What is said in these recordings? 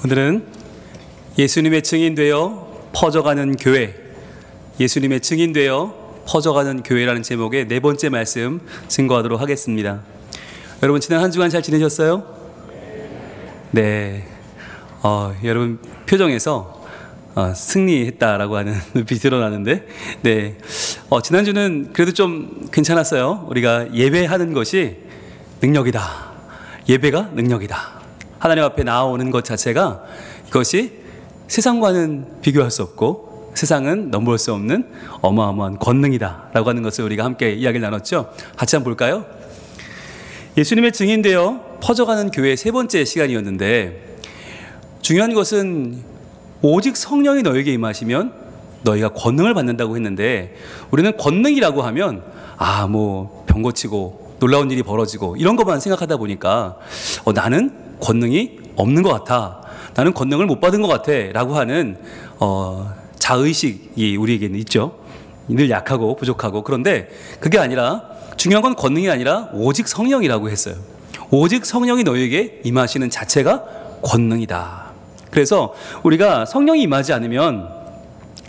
오늘은 예수님의 증인되어 퍼져가는 교회, 예수님의 증인되어 퍼져가는 교회라는 제목의 네 번째 말씀 증거하도록 하겠습니다. 여러분 지난 한 주간 잘 지내셨어요? 네. 여러분 표정에서 승리했다라고 하는 눈빛이 드러나는데, 네. 지난주는 그래도 좀 괜찮았어요. 우리가 예배하는 것이 능력이다. 예배가 능력이다. 하나님 앞에 나아오는 것 자체가 이것이 세상과는 비교할 수 없고 세상은 넘볼 수 없는 어마어마한 권능이다 라고 하는 것을 우리가 함께 이야기를 나눴죠. 같이 한번 볼까요? 예수님의 증인되어 퍼져가는 교회의 세 번째 시간이었는데, 중요한 것은 오직 성령이 너에게 임하시면 너희가 권능을 받는다고 했는데, 우리는 권능이라고 하면 병 고치고 놀라운 일이 벌어지고 이런 것만 생각하다 보니까 나는 권능이 없는 것 같아, 나는 권능을 못 받은 것 같아 라고 하는 자의식이 우리에게는 있죠. 늘 약하고 부족하고. 그런데 그게 아니라, 중요한 건 권능이 아니라 오직 성령이라고 했어요. 오직 성령이 너에게 임하시는 자체가 권능이다. 그래서 우리가 성령이 임하지 않으면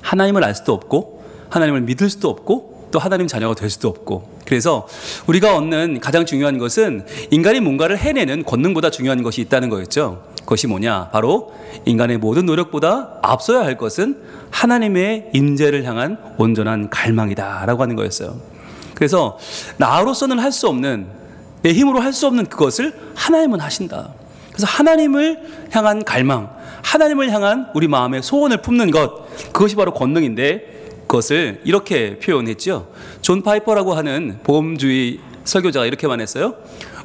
하나님을 알 수도 없고 하나님을 믿을 수도 없고 또 하나님 자녀가 될 수도 없고, 그래서 우리가 얻는 가장 중요한 것은 인간이 뭔가를 해내는 권능보다 중요한 것이 있다는 거였죠. 그것이 뭐냐? 바로 인간의 모든 노력보다 앞서야 할 것은 하나님의 임재를 향한 온전한 갈망이다 라고 하는 거였어요. 그래서 나로서는 할 수 없는, 내 힘으로 할 수 없는 그것을 하나님은 하신다. 그래서 하나님을 향한 갈망, 하나님을 향한 우리 마음의 소원을 품는 것, 그것이 바로 권능인데, 그것을 이렇게 표현했죠. 존 파이퍼라고 하는 보험주의 설교자가 이렇게 말했어요.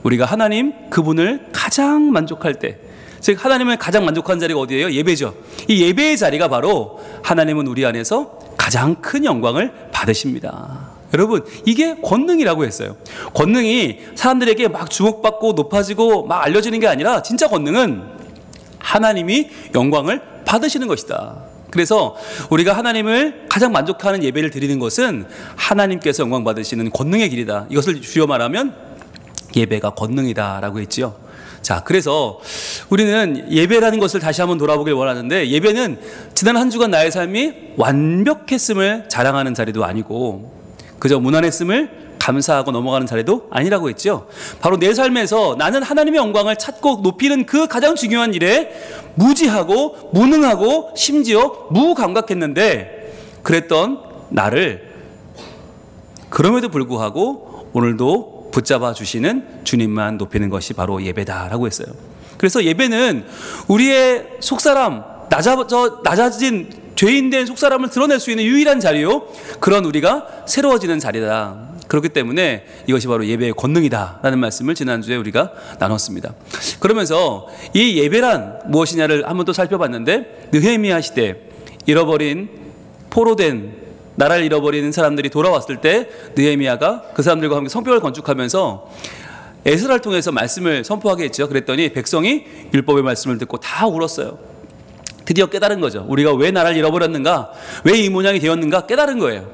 우리가 하나님 그분을 가장 만족할 때, 즉 하나님을 가장 만족한 자리가 어디예요? 예배죠. 이 예배의 자리가 바로 하나님은 우리 안에서 가장 큰 영광을 받으십니다. 여러분, 이게 권능이라고 했어요. 권능이 사람들에게 막 주목받고 높아지고 막 알려지는 게 아니라, 진짜 권능은 하나님이 영광을 받으시는 것이다. 그래서 우리가 하나님을 가장 만족하는 예배를 드리는 것은 하나님께서 영광 받으시는 권능의 길이다. 이것을 주여 말하면 예배가 권능이다 라고 했지요. 자, 그래서 우리는 예배라는 것을 다시 한번 돌아보길 원하는데, 예배는 지난 한 주간 나의 삶이 완벽했음을 자랑하는 자리도 아니고 그저 무난했음을 감사하고 넘어가는 자리도 아니라고 했죠. 바로 내 삶에서 나는 하나님의 영광을 찾고 높이는 그 가장 중요한 일에 무지하고 무능하고 심지어 무감각했는데, 그랬던 나를 그럼에도 불구하고 오늘도 붙잡아 주시는 주님만 높이는 것이 바로 예배다라고 했어요. 그래서 예배는 우리의 속사람, 낮아진 죄인된 속사람을 드러낼 수 있는 유일한 자리요, 그런 우리가 새로워지는 자리다. 그렇기 때문에 이것이 바로 예배의 권능이다 라는 말씀을 지난주에 우리가 나눴습니다. 그러면서 이 예배란 무엇이냐를 한번 또 살펴봤는데, 느헤미야 시대 잃어버린, 포로된, 나라를 잃어버리는 사람들이 돌아왔을 때 느헤미야가 그 사람들과 함께 성벽을 건축하면서 에스라를 통해서 말씀을 선포하게 했죠. 그랬더니 백성이 율법의 말씀을 듣고 다 울었어요. 드디어 깨달은 거죠. 우리가 왜 나라를 잃어버렸는가, 왜 이 모양이 되었는가 깨달은 거예요.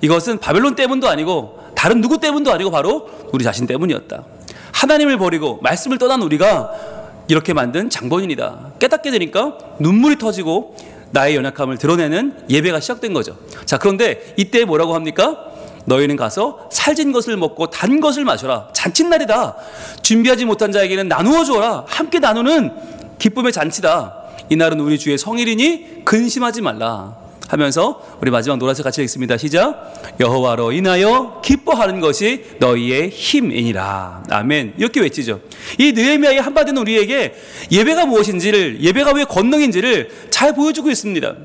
이것은 바벨론 때문도 아니고 다른 누구 때문도 아니고 바로 우리 자신 때문이었다. 하나님을 버리고 말씀을 떠난 우리가 이렇게 만든 장본인이다. 깨닫게 되니까 눈물이 터지고 나의 연약함을 드러내는 예배가 시작된 거죠. 자, 그런데 이때 뭐라고 합니까? 너희는 가서 살진 것을 먹고 단 것을 마셔라. 잔칫날이다. 준비하지 못한 자에게는 나누어 주어라. 함께 나누는 기쁨의 잔치다. 이날은 우리 주의 성일이니 근심하지 말라 하면서 우리 마지막 노란색 같이 읽습니다. 시작. 여호와로 인하여 기뻐하는 것이 너희의 힘이니라. 아멘. 이렇게 외치죠. 이 느헤미야의 한마디는 우리에게 예배가 무엇인지를, 예배가 왜 권능인지를 잘 보여주고 있습니다.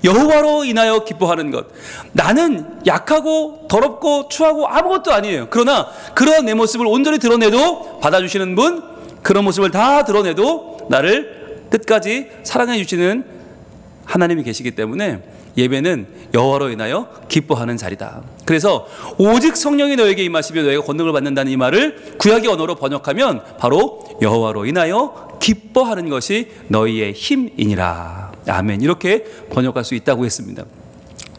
여호와로 인하여 기뻐하는 것. 나는 약하고 더럽고 추하고 아무것도 아니에요. 그러나 그런 내 모습을 온전히 드러내도 받아주시는 분, 그런 모습을 다 드러내도 나를 끝까지 사랑해 주시는 하나님이 계시기 때문에 예배는 여호와로 인하여 기뻐하는 자리다. 그래서 오직 성령이 너에게 임하시며 너희가 권능을 받는다는 이 말을 구약의 언어로 번역하면 바로 여호와로 인하여 기뻐하는 것이 너희의 힘이니라. 아멘. 이렇게 번역할 수 있다고 했습니다.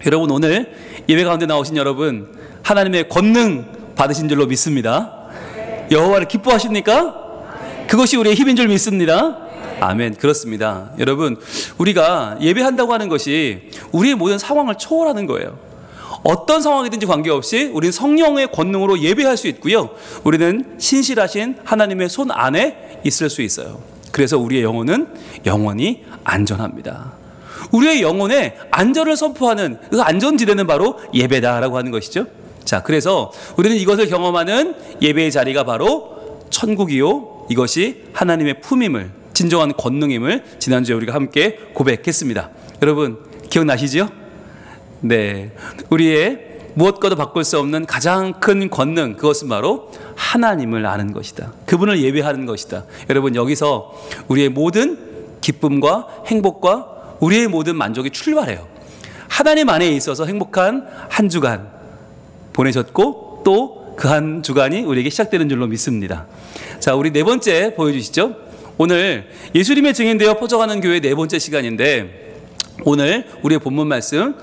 여러분, 오늘 예배 가운데 나오신 여러분, 하나님의 권능 받으신 줄로 믿습니다. 여호와를 기뻐하십니까? 그것이 우리의 힘인 줄 믿습니다. 아멘. 그렇습니다. 여러분, 우리가 예배한다고 하는 것이 우리의 모든 상황을 초월하는 거예요. 어떤 상황이든지 관계없이 우리는 성령의 권능으로 예배할 수 있고요. 우리는 신실하신 하나님의 손 안에 있을 수 있어요. 그래서 우리의 영혼은 영원히 안전합니다. 우리의 영혼에 안전을 선포하는 그 안전지대는 바로 예배다라고 하는 것이죠. 자, 그래서 우리는 이것을 경험하는 예배의 자리가 바로 천국이요, 이것이 하나님의 품임을, 진정한 권능임을 지난주에 우리가 함께 고백했습니다. 여러분 기억나시죠? 네, 우리의 무엇과도 바꿀 수 없는 가장 큰 권능, 그것은 바로 하나님을 아는 것이다. 그분을 예배하는 것이다. 여러분, 여기서 우리의 모든 기쁨과 행복과 우리의 모든 만족이 출발해요. 하나님 안에 있어서 행복한 한 주간 보내셨고 또 그 한 주간이 우리에게 시작되는 줄로 믿습니다. 자, 우리 네 번째 보여주시죠. 오늘 예수님의 증인되어 퍼져가는 교회 네 번째 시간인데, 오늘 우리의 본문 말씀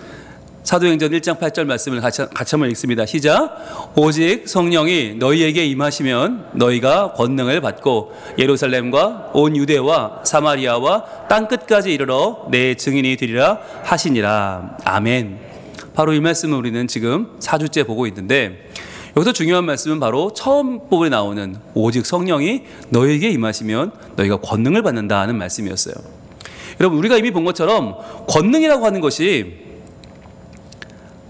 사도행전 1장 8절 말씀을 같이 한번 읽습니다. 시작. 오직 성령이 너희에게 임하시면 너희가 권능을 받고 예루살렘과 온 유대와 사마리아와 땅끝까지 이르러 내 증인이 되리라 하시니라. 아멘. 바로 이 말씀을 우리는 지금 4주째 보고 있는데, 여기서 중요한 말씀은 바로 처음 부분에 나오는 오직 성령이 너희에게 임하시면 너희가 권능을 받는다 하는 말씀이었어요. 여러분, 우리가 이미 본 것처럼 권능이라고 하는 것이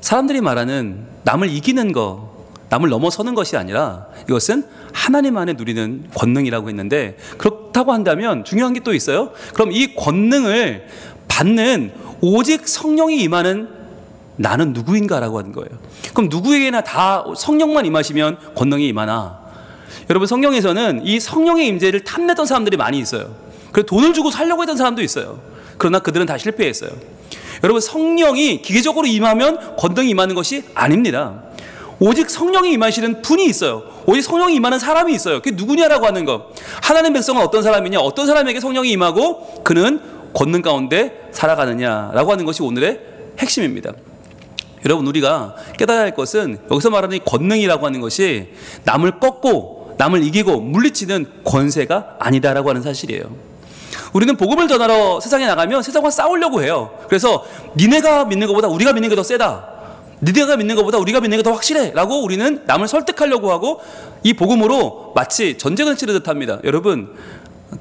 사람들이 말하는 남을 이기는 것, 남을 넘어서는 것이 아니라 이것은 하나님 안에 누리는 권능이라고 했는데, 그렇다고 한다면 중요한 게 또 있어요. 그럼 이 권능을 받는 오직 성령이 임하는 나는 누구인가라고 하는 거예요. 그럼 누구에게나 다 성령만 임하시면 권능이 임하나? 여러분, 성경에서는 이 성령의 임재를 탐냈던 사람들이 많이 있어요. 그래서 돈을 주고 살려고 했던 사람도 있어요. 그러나 그들은 다 실패했어요. 여러분, 성령이 기계적으로 임하면 권능이 임하는 것이 아닙니다. 오직 성령이 임하시는 분이 있어요. 오직 성령이 임하는 사람이 있어요. 그게 누구냐라고 하는 거. 하나님의 백성은 어떤 사람이냐? 어떤 사람에게 성령이 임하고 그는 권능 가운데 살아가느냐라고 하는 것이 오늘의 핵심입니다. 여러분, 우리가 깨달아야 할 것은 여기서 말하는 이 권능이라고 하는 것이 남을 꺾고 남을 이기고 물리치는 권세가 아니다라고 하는 사실이에요. 우리는 복음을 전하러 세상에 나가면 세상과 싸우려고 해요. 그래서 니네가 믿는 것보다 우리가 믿는 게 더 세다, 니네가 믿는 것보다 우리가 믿는 게 더 확실해 라고 우리는 남을 설득하려고 하고 이 복음으로 마치 전쟁을 치르듯 합니다. 여러분,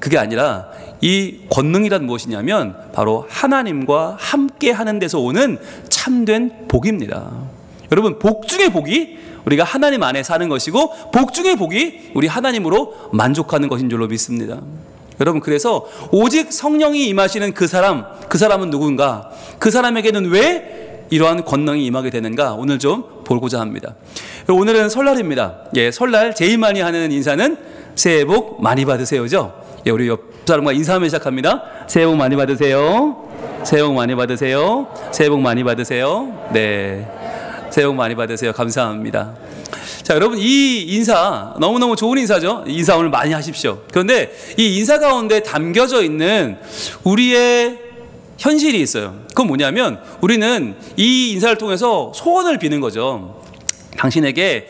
그게 아니라 이 권능이란 무엇이냐면 바로 하나님과 함께 하는 데서 오는 참된 복입니다. 여러분, 복 중의 복이 우리가 하나님 안에 사는 것이고, 복 중의 복이 우리 하나님으로 만족하는 것인 줄로 믿습니다. 여러분, 그래서 오직 성령이 임하시는 그 사람은 누군가, 그 사람에게는 왜 이러한 권능이 임하게 되는가, 오늘 좀 보고자 합니다. 오늘은 설날입니다. 예, 설날 제일 많이 하는 인사는 새해 복 많이 받으세요죠. 예, 우리 옆 사람과 인사하면 시작합니다. 새해 복 많이 받으세요. 새해 복 많이 받으세요. 새해 복 많이 받으세요. 네, 새해 복 많이 받으세요. 감사합니다. 자, 여러분, 이 인사 너무너무 좋은 인사죠. 인사 오늘 많이 하십시오. 그런데 이 인사 가운데 담겨져 있는 우리의 현실이 있어요. 그건 뭐냐면 우리는 이 인사를 통해서 소원을 비는 거죠. 당신에게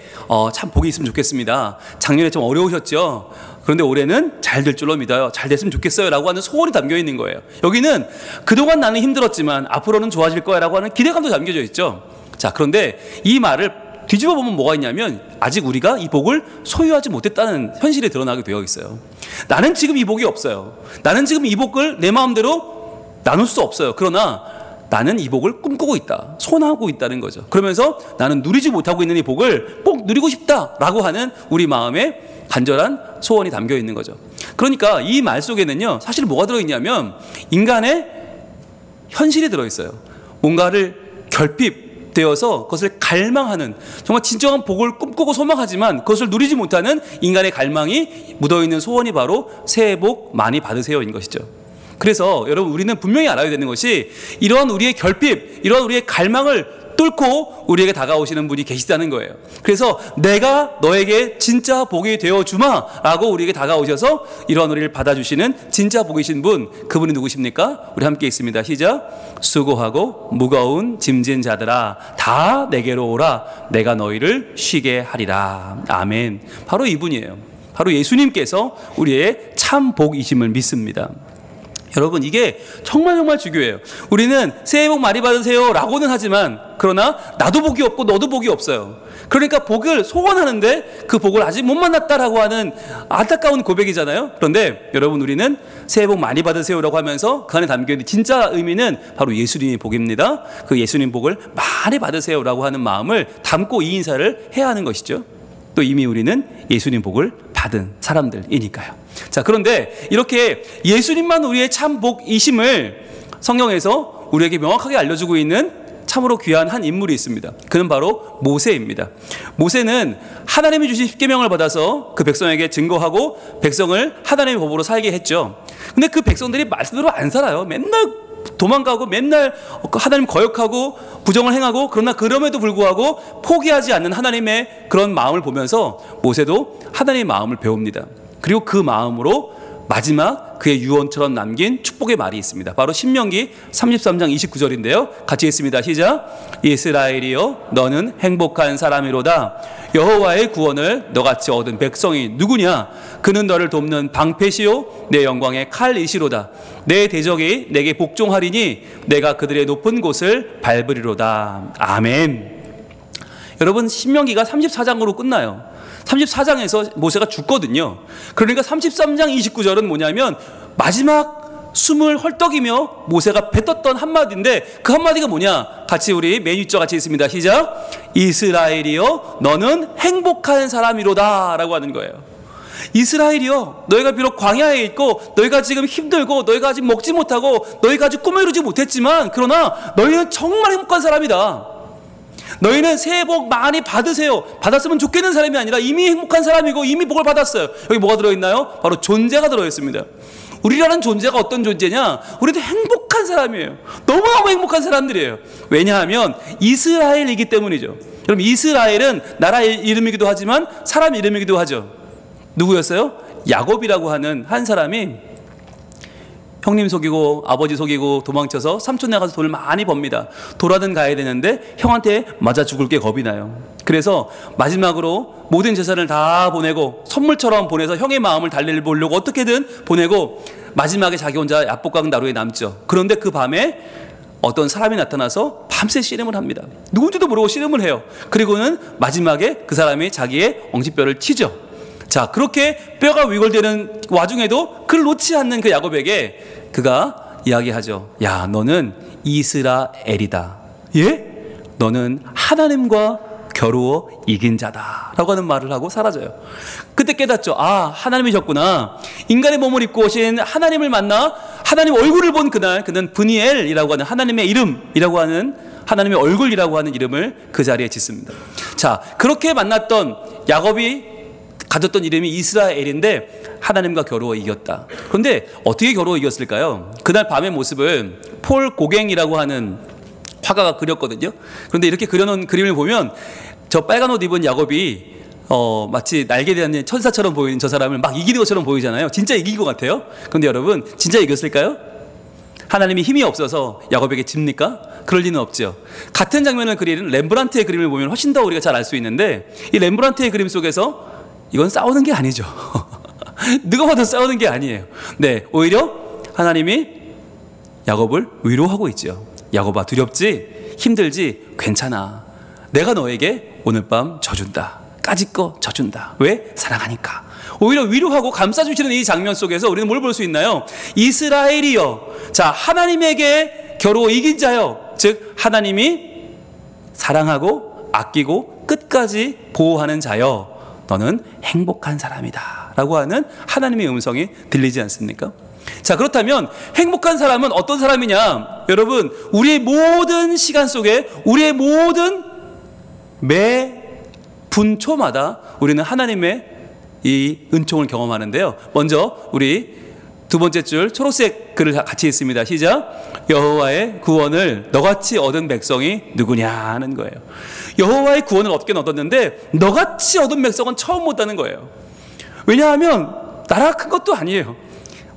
참 복이 있으면 좋겠습니다. 작년에 좀 어려우셨죠? 그런데 올해는 잘 될 줄로 믿어요. 잘 됐으면 좋겠어요 라고 하는 소원이 담겨 있는 거예요. 여기는 그동안 나는 힘들었지만 앞으로는 좋아질 거야 라고 하는 기대감도 담겨져 있죠. 자, 그런데 이 말을 뒤집어 보면 뭐가 있냐면 아직 우리가 이 복을 소유하지 못했다는 현실이 드러나게 되어 있어요. 나는 지금 이 복이 없어요. 나는 지금 이 복을 내 마음대로 나눌 수 없어요. 그러나 나는 이 복을 꿈꾸고 있다, 소원하고 있다는 거죠. 그러면서 나는 누리지 못하고 있는 이 복을 꼭 누리고 싶다라고 하는 우리 마음에 간절한 소원이 담겨 있는 거죠. 그러니까 이 말 속에는요, 사실 뭐가 들어있냐면 인간의 현실이 들어있어요. 뭔가를 결핍되어서 그것을 갈망하는, 정말 진정한 복을 꿈꾸고 소망하지만 그것을 누리지 못하는 인간의 갈망이 묻어있는 소원이 바로 새해 복 많이 받으세요인 것이죠. 그래서 여러분, 우리는 분명히 알아야 되는 것이 이러한 우리의 결핍, 이러한 우리의 갈망을 뚫고 우리에게 다가오시는 분이 계시다는 거예요. 그래서 내가 너에게 진짜 복이 되어주마 라고 우리에게 다가오셔서 이러한 우리를 받아주시는 진짜 복이신 분, 그분이 누구십니까? 우리 함께 있습니다. 시작. 수고하고 무거운 짐진 자들아 다 내게로 오라, 내가 너희를 쉬게 하리라. 아멘. 바로 이분이에요. 바로 예수님께서 우리의 참 복이심을 믿습니다. 여러분, 이게 정말 정말 중요해요. 우리는 새해 복 많이 받으세요 라고는 하지만, 그러나 나도 복이 없고 너도 복이 없어요. 그러니까 복을 소원하는데 그 복을 아직 못 만났다라고 하는 안타까운 고백이잖아요. 그런데 여러분, 우리는 새해 복 많이 받으세요라고 하면서 그 안에 담겨있는 진짜 의미는 바로 예수님의 복입니다. 그 예수님 복을 많이 받으세요라고 하는 마음을 담고 이 인사를 해야 하는 것이죠. 또 이미 우리는 예수님 복을 받은 사람들이니까요. 자, 그런데 이렇게 예수님만 우리의 참 복이심을 성경에서 우리에게 명확하게 알려주고 있는 참으로 귀한 한 인물이 있습니다. 그는 바로 모세입니다. 모세는 하나님이 주신 십계명을 받아서 그 백성에게 증거하고 백성을 하나님의 법으로 살게 했죠. 근데 그 백성들이 말씀대로 안 살아요. 맨날 도망가고 맨날 하나님 거역하고 부정을 행하고, 그러나 그럼에도 불구하고 포기하지 않는 하나님의 그런 마음을 보면서 모세도 하나님의 마음을 배웁니다. 그리고 그 마음으로 마지막 그의 유언처럼 남긴 축복의 말이 있습니다. 바로 신명기 33장 29절인데요. 같이 읽습니다. 시작. 이스라엘이여 너는 행복한 사람이로다. 여호와의 구원을 너같이 얻은 백성이 누구냐? 그는 너를 돕는 방패시요 내 영광의 칼이시로다. 내 대적이 내게 복종하리니 내가 그들의 높은 곳을 밟으리로다. 아멘. 여러분, 신명기가 34장으로 끝나요. 34장에서 모세가 죽거든요. 그러니까 33장 29절은 뭐냐면 마지막 숨을 헐떡이며 모세가 뱉었던 한마디인데, 그 한마디가 뭐냐? 같이 우리 맨 위쪽 같이 있습니다. 시작. 이스라엘이여 너는 행복한 사람이로다 라고 하는 거예요. 이스라엘이여 너희가 비록 광야에 있고 너희가 지금 힘들고 너희가 아직 먹지 못하고 너희가 아직 꿈에 이루지 못했지만, 그러나 너희는 정말 행복한 사람이다. 너희는 새해 복 많이 받으세요. 받았으면 좋겠는 사람이 아니라 이미 행복한 사람이고 이미 복을 받았어요. 여기 뭐가 들어있나요? 바로 존재가 들어있습니다. 우리라는 존재가 어떤 존재냐? 우리도 행복한 사람이에요. 너무너무 행복한 사람들이에요. 왜냐하면 이스라엘이기 때문이죠. 여러분, 이스라엘은 나라 이름이기도 하지만 사람 이름이기도 하죠. 누구였어요? 야곱이라고 하는 한 사람이 형님 속이고 아버지 속이고 도망쳐서 삼촌네 가서 돈을 많이 법니다. 돌아든 가야 되는데 형한테 맞아 죽을 게 겁이 나요. 그래서 마지막으로 모든 재산을 다 보내고 선물처럼 보내서 형의 마음을 달래보려고 어떻게든 보내고 마지막에 자기 혼자 야복강 나루에 남죠. 그런데 그 밤에 어떤 사람이 나타나서 밤새 씨름을 합니다. 누군지도 모르고 씨름을 해요. 그리고는 마지막에 그 사람이 자기의 엉치뼈를 치죠. 자, 그렇게 뼈가 위골되는 와중에도 그를 놓지 않는 그 야곱에게 그가 이야기하죠. 야, 너는 이스라엘이다. 예? 너는 하나님과 겨루어 이긴 자다 라고 하는 말을 하고 사라져요. 그때 깨닫죠. 아, 하나님이셨구나. 인간의 몸을 입고 오신 하나님을 만나 하나님 얼굴을 본 그날 그는 브니엘이라고 하는 하나님의 이름이라고 하는 하나님의 얼굴이라고 하는 이름을 그 자리에 짓습니다. 자, 그렇게 만났던 야곱이 가졌던 이름이 이스라엘인데 하나님과 겨루어 이겼다. 그런데 어떻게 겨루어 이겼을까요? 그날 밤의 모습을 폴 고갱이라고 하는 화가가 그렸거든요. 그런데 이렇게 그려놓은 그림을 보면 저 빨간 옷 입은 야곱이 마치 날개 달린 천사처럼 보이는 저 사람을 막 이기는 것처럼 보이잖아요. 진짜 이긴 것 같아요. 그런데 여러분, 진짜 이겼을까요? 하나님이 힘이 없어서 야곱에게 집니까? 그럴 리는 없죠. 같은 장면을 그리는 렘브란트의 그림을 보면 훨씬 더 우리가 잘 알 수 있는데, 이 렘브란트의 그림 속에서 이건 싸우는 게 아니죠. 누가 봐도 싸우는 게 아니에요. 네, 오히려 하나님이 야곱을 위로하고 있죠. 야곱아, 두렵지? 힘들지? 괜찮아. 내가 너에게 오늘 밤 져준다. 까짓거 져준다. 왜? 사랑하니까. 오히려 위로하고 감싸주시는 이 장면 속에서 우리는 뭘 볼 수 있나요? 이스라엘이여, 자, 하나님에게 겨루어 이긴 자여, 즉 하나님이 사랑하고 아끼고 끝까지 보호하는 자여, 너는 행복한 사람이다 라고 하는 하나님의 음성이 들리지 않습니까? 자, 그렇다면 행복한 사람은 어떤 사람이냐? 여러분, 우리의 모든 시간 속에 우리의 모든 매 분초마다 우리는 하나님의 이 은총을 경험하는데요. 먼저 우리 두 번째 줄 초록색 글을 같이 읽습니다. 시작. 여호와의 구원을 너같이 얻은 백성이 누구냐 하는 거예요. 여호와의 구원을 얻긴 얻었는데 너같이 얻은 백성은 처음 못하는 거예요. 왜냐하면 나라가 큰 것도 아니에요.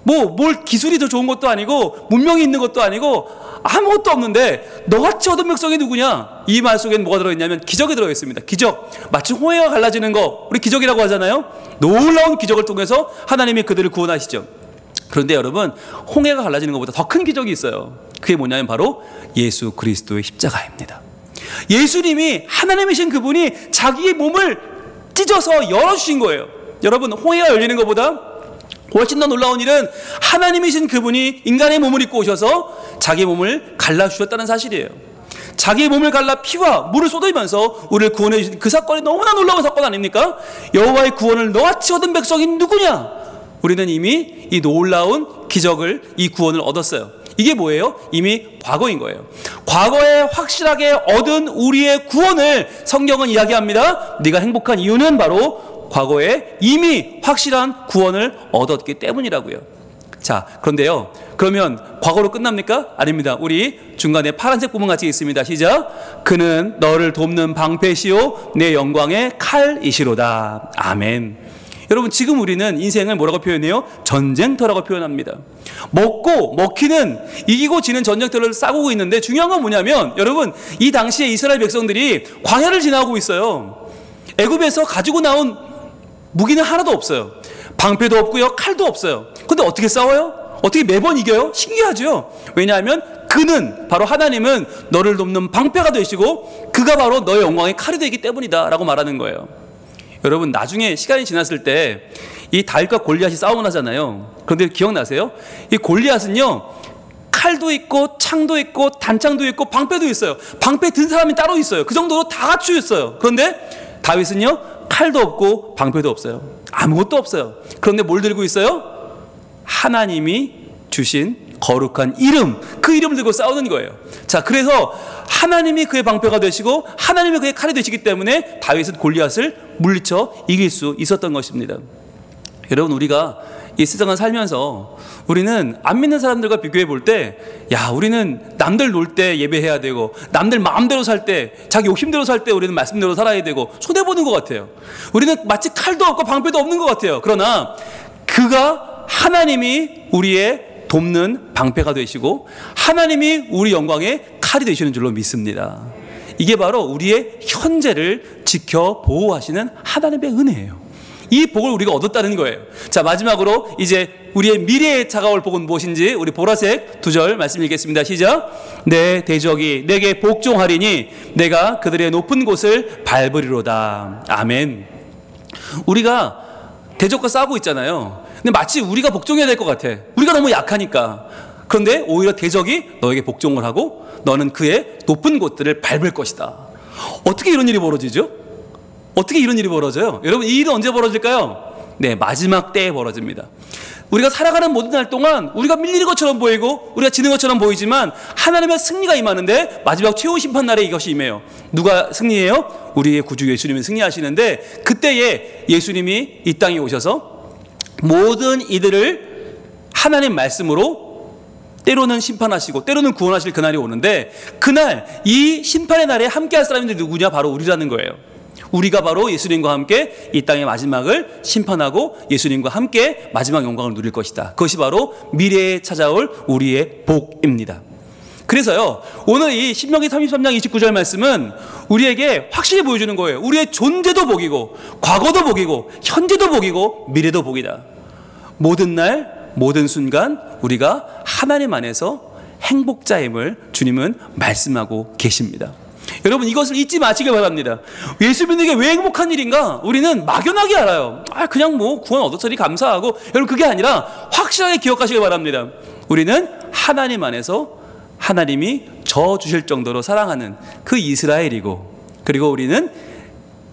뭘 기술이 더 좋은 것도 아니고 문명이 있는 것도 아니고 아무것도 없는데 너같이 얻은 백성이 누구냐? 이 말 속에는 뭐가 들어있냐면 기적이 들어있습니다. 기적. 마치 홍해가 갈라지는 거 우리 기적이라고 하잖아요. 놀라운 기적을 통해서 하나님이 그들을 구원하시죠. 그런데 여러분, 홍해가 갈라지는 것보다 더 큰 기적이 있어요. 그게 뭐냐면 바로 예수 그리스도의 십자가입니다. 예수님이, 하나님이신 그분이 자기의 몸을 찢어서 열어주신 거예요. 여러분, 홍해가 열리는 것보다 훨씬 더 놀라운 일은 하나님이신 그분이 인간의 몸을 입고 오셔서 자기 몸을 갈라주셨다는 사실이에요. 자기의 몸을 갈라 피와 물을 쏟으면서 우리를 구원해 주신 그 사건이 너무나 놀라운 사건 아닙니까? 여호와의 구원을 너같이 얻은 백성이 누구냐? 우리는 이미 이 놀라운 기적을, 이 구원을 얻었어요. 이게 뭐예요? 이미 과거인 거예요. 과거에 확실하게 얻은 우리의 구원을 성경은 이야기합니다. 네가 행복한 이유는 바로 과거에 이미 확실한 구원을 얻었기 때문이라고요. 자, 그런데요, 그러면 과거로 끝납니까? 아닙니다. 우리 중간에 파란색 부분 같이 있습니다. 시작. 그는 너를 돕는 방패시요 내 영광의 칼이시로다. 아멘. 여러분, 지금 우리는 인생을 뭐라고 표현해요? 전쟁터라고 표현합니다. 먹히는, 이기고 지는 전쟁터를 싸우고 있는데, 중요한 건 뭐냐면 여러분, 이 당시에 이스라엘 백성들이 광야를 지나고 있어요. 애굽에서 가지고 나온 무기는 하나도 없어요. 방패도 없고요, 칼도 없어요. 근데 어떻게 싸워요? 어떻게 매번 이겨요? 신기하죠? 왜냐하면 그는, 바로 하나님은 너를 돕는 방패가 되시고 그가 바로 너의 영광의 칼이 되기 때문이다 라고 말하는 거예요. 여러분, 나중에 시간이 지났을 때 이 다윗과 골리앗이 싸움을 하잖아요. 그런데 기억나세요? 이 골리앗은요, 칼도 있고 창도 있고 단창도 있고 방패도 있어요. 방패 든 사람이 따로 있어요. 그 정도로 다 갖추어 있어요. 그런데 다윗은요, 칼도 없고 방패도 없어요. 아무것도 없어요. 그런데 뭘 들고 있어요? 하나님이 주신 거룩한 이름, 그 이름을 들고 싸우는 거예요. 자, 그래서 하나님이 그의 방패가 되시고 하나님이 그의 칼이 되시기 때문에 다윗은 골리앗을 물리쳐 이길 수 있었던 것입니다. 여러분, 우리가 이 세상을 살면서 우리는 안 믿는 사람들과 비교해 볼 때, 야, 우리는 남들 놀 때 예배해야 되고, 남들 마음대로 살 때, 자기 욕심대로 살 때 우리는 말씀대로 살아야 되고, 손해보는 것 같아요. 우리는 마치 칼도 없고 방패도 없는 것 같아요. 그러나 그가, 하나님이 우리의 돕는 방패가 되시고 하나님이 우리 영광의 칼이 되시는 줄로 믿습니다. 이게 바로 우리의 현재를 지켜 보호하시는 하나님의 은혜예요. 이 복을 우리가 얻었다는 거예요. 자, 마지막으로 이제 우리의 미래에 차가울 복은 무엇인지 우리 보라색 2절 말씀 읽겠습니다. 시작. 내 대적이 내게 복종하리니 내가 그들의 높은 곳을 밟으리로다. 아멘. 우리가 대적과 싸우고 있잖아요. 근데 마치 우리가 복종해야 될 것 같아. 우리가 너무 약하니까. 그런데 오히려 대적이 너에게 복종을 하고 너는 그의 높은 곳들을 밟을 것이다. 어떻게 이런 일이 벌어지죠? 어떻게 이런 일이 벌어져요? 여러분, 이 일은 언제 벌어질까요? 네, 마지막 때에 벌어집니다. 우리가 살아가는 모든 날 동안 우리가 밀리는 것처럼 보이고 우리가 지는 것처럼 보이지만 하나님의 승리가 임하는데 마지막 최후 심판 날에 이것이 임해요. 누가 승리해요? 우리의 구주 예수님이 승리하시는데, 그때에 예수님이 이 땅에 오셔서 모든 이들을 하나님 말씀으로 때로는 심판하시고 때로는 구원하실 그날이 오는데, 그날 이 심판의 날에 함께할 사람들이 누구냐? 바로 우리라는 거예요. 우리가 바로 예수님과 함께 이 땅의 마지막을 심판하고 예수님과 함께 마지막 영광을 누릴 것이다. 그것이 바로 미래에 찾아올 우리의 복입니다. 그래서요, 오늘 이 신명기 33장 29절 말씀은 우리에게 확실히 보여주는 거예요. 우리의 존재도 복이고 과거도 복이고 현재도 복이고 미래도 복이다. 모든 날 모든 순간 우리가 하나님 안에서 행복자임을 주님은 말씀하고 계십니다. 여러분, 이것을 잊지 마시길 바랍니다. 예수 믿는 게 왜 행복한 일인가? 우리는 막연하게 알아요. 그냥 뭐 구원 얻었으니 감사하고. 여러분, 그게 아니라 확실하게 기억하시길 바랍니다. 우리는 하나님 안에서 하나님이 저 주실 정도로 사랑하는 그 이스라엘이고, 그리고 우리는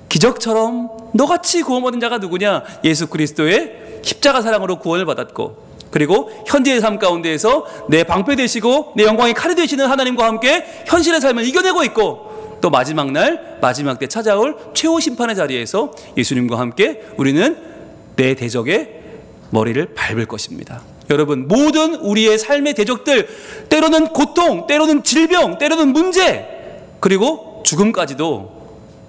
기적처럼 너같이 구원받은 자가 누구냐? 예수 그리스도의 십자가 사랑으로 구원을 받았고, 그리고 현재의 삶 가운데에서 내 방패 되시고 내 영광의 칼이 되시는 하나님과 함께 현실의 삶을 이겨내고 있고, 또 마지막 날 마지막 때 찾아올 최후 심판의 자리에서 예수님과 함께 우리는 내 대적의 머리를 밟을 것입니다. 여러분, 모든 우리의 삶의 대적들, 때로는 고통, 때로는 질병, 때로는 문제, 그리고 죽음까지도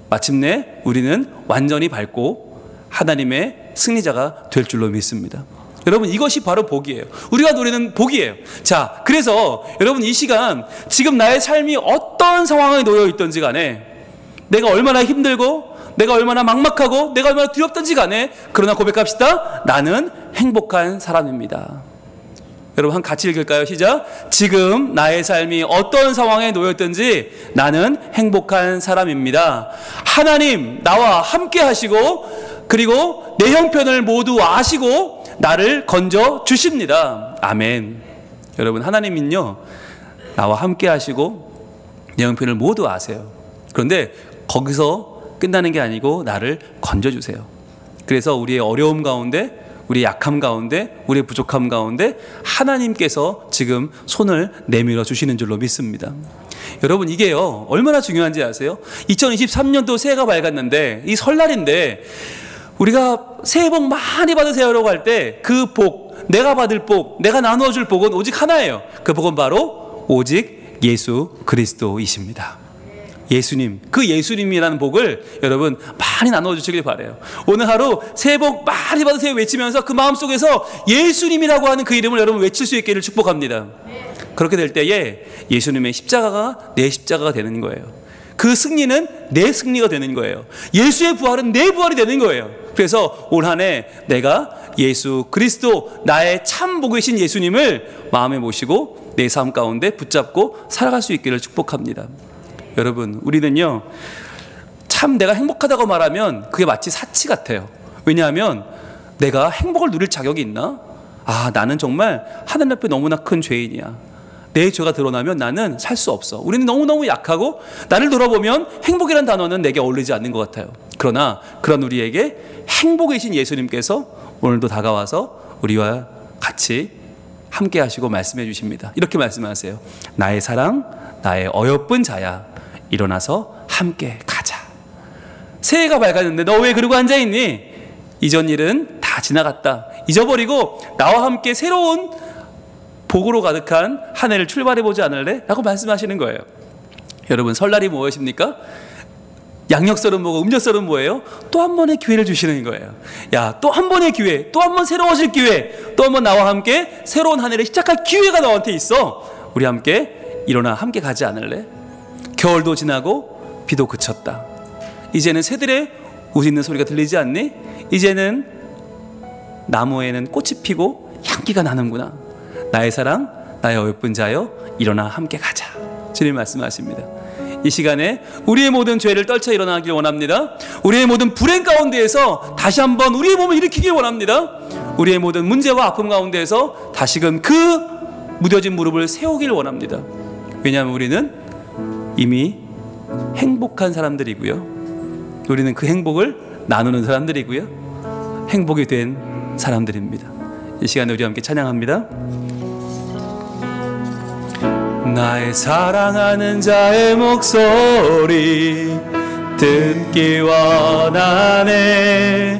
마침내 우리는 완전히 밟고 하나님의 승리자가 될 줄로 믿습니다. 여러분, 이것이 바로 복이에요. 우리가 누리는 복이에요. 자, 그래서 여러분, 이 시간 지금 나의 삶이 어떤 상황에 놓여 있든지 간에, 내가 얼마나 힘들고 내가 얼마나 막막하고 내가 얼마나 두렵든지 간에, 그러나 고백합시다. 나는 행복한 사람입니다. 여러분 같이 읽을까요? 시작. 지금 나의 삶이 어떤 상황에 놓였든지 나는 행복한 사람입니다. 하나님 나와 함께 하시고 그리고 내 형편을 모두 아시고 나를 건져 주십니다. 아멘. 여러분 하나님은요 나와 함께 하시고 내 형편을 모두 아세요. 그런데 거기서 끝나는 게 아니고 나를 건져 주세요. 그래서 우리의 어려움 가운데, 우리의 약함 가운데, 우리의 부족함 가운데 하나님께서 지금 손을 내밀어 주시는 줄로 믿습니다. 여러분 이게요 얼마나 중요한지 아세요? 2023년도 새해가 밝았는데 이 설날인데 우리가 새해 복 많이 받으세요라고 할 때 그 복, 내가 받을 복, 내가 나누어 줄 복은 오직 하나예요. 그 복은 바로 오직 예수 그리스도이십니다. 예수님, 그 예수님이라는 복을 여러분 많이 나누어 주시길 바라요. 오늘 하루 새해 복 많이 받으세요 외치면서 그 마음속에서 예수님이라고 하는 그 이름을 여러분 외칠 수 있기를 축복합니다. 그렇게 될 때에 예수님의 십자가가 내 십자가가 되는 거예요. 그 승리는 내 승리가 되는 거예요. 예수의 부활은 내 부활이 되는 거예요. 그래서 올 한 해 내가 예수 그리스도 나의 참 복이신 예수님을 마음에 모시고 내 삶 가운데 붙잡고 살아갈 수 있기를 축복합니다. 여러분 우리는요 참 내가 행복하다고 말하면 그게 마치 사치 같아요. 왜냐하면 내가 행복을 누릴 자격이 있나? 아 나는 정말 하늘 앞에 너무나 큰 죄인이야. 내 죄가 드러나면 나는 살 수 없어. 우리는 너무너무 약하고 나를 돌아보면 행복이란 단어는 내게 어울리지 않는 것 같아요. 그러나 그런 우리에게 행복이신 예수님께서 오늘도 다가와서 우리와 같이 함께 하시고 말씀해 주십니다. 이렇게 말씀하세요. 나의 사랑, 나의 어여쁜 자야, 일어나서 함께 가자. 새해가 밝았는데 너 왜 그러고 앉아있니? 이전 일은 다 지나갔다. 잊어버리고 나와 함께 새로운 복으로 가득한 한 해를 출발해보지 않을래? 라고 말씀하시는 거예요. 여러분 설날이 무엇입니까? 양력설은 뭐고 음력설은 뭐예요? 또 한 번의 기회를 주시는 거예요. 야, 또 한 번의 기회, 또 한 번 새로워질 기회, 또 한 번 나와 함께 새로운 한 해를 시작할 기회가 너한테 있어. 우리 함께 일어나 함께 가지 않을래? 겨울도 지나고 비도 그쳤다. 이제는 새들의 웃는 소리가 들리지 않니? 이제는 나무에는 꽃이 피고 향기가 나는구나. 나의 사랑, 나의 어여쁜 자여, 일어나 함께 가자. 주님 말씀하십니다. 이 시간에 우리의 모든 죄를 떨쳐 일어나길 원합니다. 우리의 모든 불행 가운데에서 다시 한번 우리의 몸을 일으키길 원합니다. 우리의 모든 문제와 아픔 가운데에서 다시금 그 무뎌진 무릎을 세우길 원합니다. 왜냐하면 우리는 이미 행복한 사람들이고요. 우리는 그 행복을 나누는 사람들이고요. 행복이 된 사람들입니다. 이 시간에 우리 함께 찬양합니다. 나의 사랑하는 자의 목소리 듣기 원하네.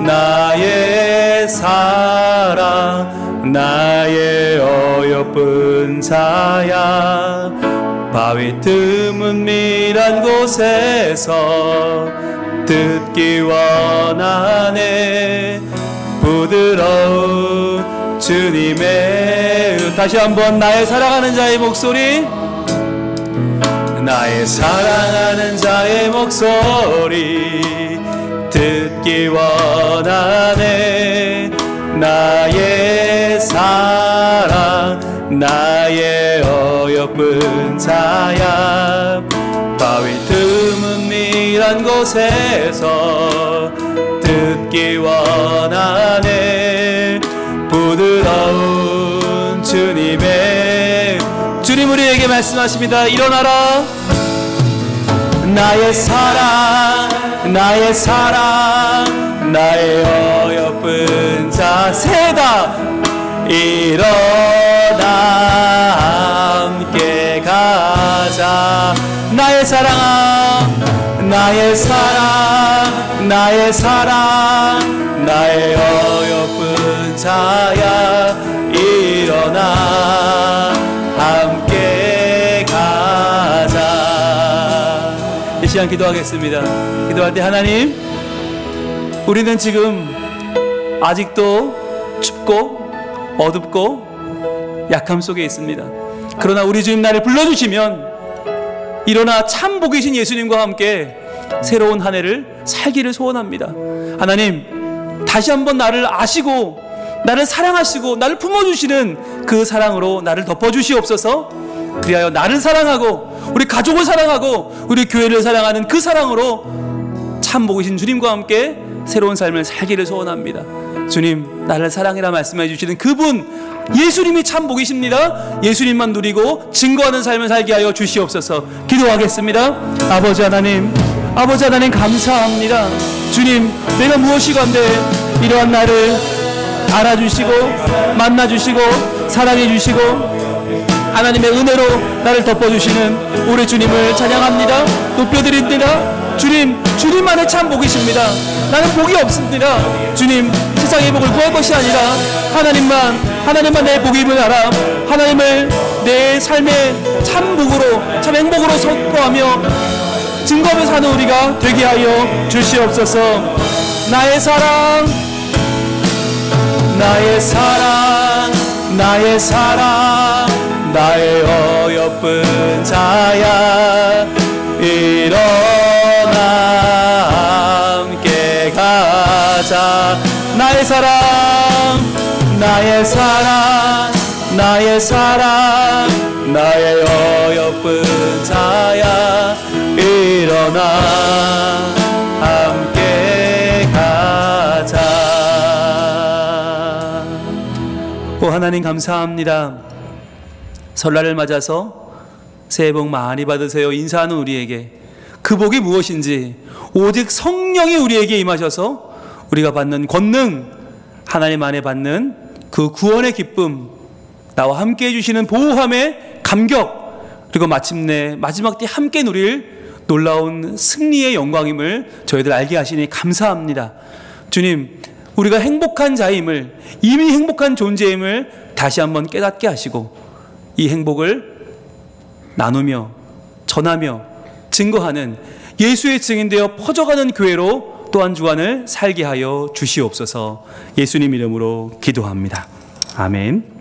나의 사랑, 나의 어여쁜 자야, 바위 틈은 밀한 곳에서 듣기 원하네. 부드러운 주님의 다시 한번 나의 사랑하는 자의 목소리, 나의 사랑하는 자의 목소리 듣기 원하네. 나의 사랑, 나의 어여쁜 자야, 바위 틈은 밀한 곳에서 듣기 원하네. 부드러운 주님 우리에게 말씀하십니다. 일어나라. 나의 사랑, 나의 사랑, 나의 어여쁜 자, 새다. 일어나 함께 가자. 나의 사랑아, 나의 사랑, 나의 사랑, 나의 어여쁜 자야, 일어나 함께 가자. 이 시간 기도하겠습니다. 기도할 때 하나님, 우리는 지금 아직도 춥고 어둡고 약함 속에 있습니다. 그러나 우리 주님 나를 불러주시면 일어나 참 복이신 예수님과 함께 새로운 한 해를 살기를 소원합니다. 하나님, 다시 한번 나를 아시고 나를 사랑하시고 나를 품어주시는 그 사랑으로 나를 덮어주시옵소서. 그리하여 나를 사랑하고 우리 가족을 사랑하고 우리 교회를 사랑하는 그 사랑으로 참 복이신 주님과 함께 새로운 삶을 살기를 소원합니다. 주님, 나를 사랑이라 말씀해 주시는 그분 예수님이 참 복이십니다. 예수님만 누리고 증거하는 삶을 살게 하여 주시옵소서. 기도하겠습니다. 아버지 하나님 감사합니다. 주님, 내가 무엇이건데 이러한 나를 알아주시고 만나주시고 사랑해주시고 하나님의 은혜로 나를 덮어주시는 우리 주님을 찬양합니다. 높여드립니다. 주님만의 참 복이십니다. 나는 복이 없습니다. 주님, 세상의 복을 구할 것이 아니라 하나님만 내 복임을 알아 하나님을 내 삶의 참 복으로, 참 행복으로 선포하며 증거하며 사는 우리가 되게 하여 주시옵소서. 나의 사랑, 나의 어여쁜 자야, 일어나 함께 가자. 나의 사랑, 나의 어여쁜 자야, 일어나 함께 가자. 오 하나님 감사합니다. 설날을 맞아서 새해 복 많이 받으세요 인사하는 우리에게 그 복이 무엇인지 오직 성령이 우리에게 임하셔서 우리가 받는 권능, 하나님 안에 받는 그 구원의 기쁨, 나와 함께 해주시는 보호함의 감격, 그리고 마침내 마지막 때 함께 누릴 놀라운 승리의 영광임을 저희들 알게 하시니 감사합니다. 주님, 우리가 행복한 자임을, 이미 행복한 존재임을 다시 한번 깨닫게 하시고 이 행복을 나누며 전하며 증거하는 예수의 증인되어 퍼져가는 교회로 또 한 주간을 살게 하여 주시옵소서. 예수님 이름으로 기도합니다. 아멘.